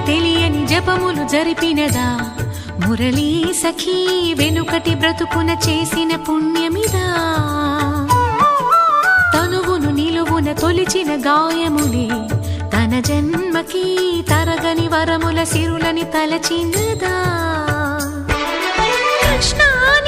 తెలియని జపములు జరిపినదా మురళీ సఖీ వెనుకటి బ్రతుకున చేసిన పుణ్యమిదా తనువును నిలువున తొలిచిన గాయములే తన జన్మకి తరగని వరముల సిరులని తలచినదా కృష్ణాని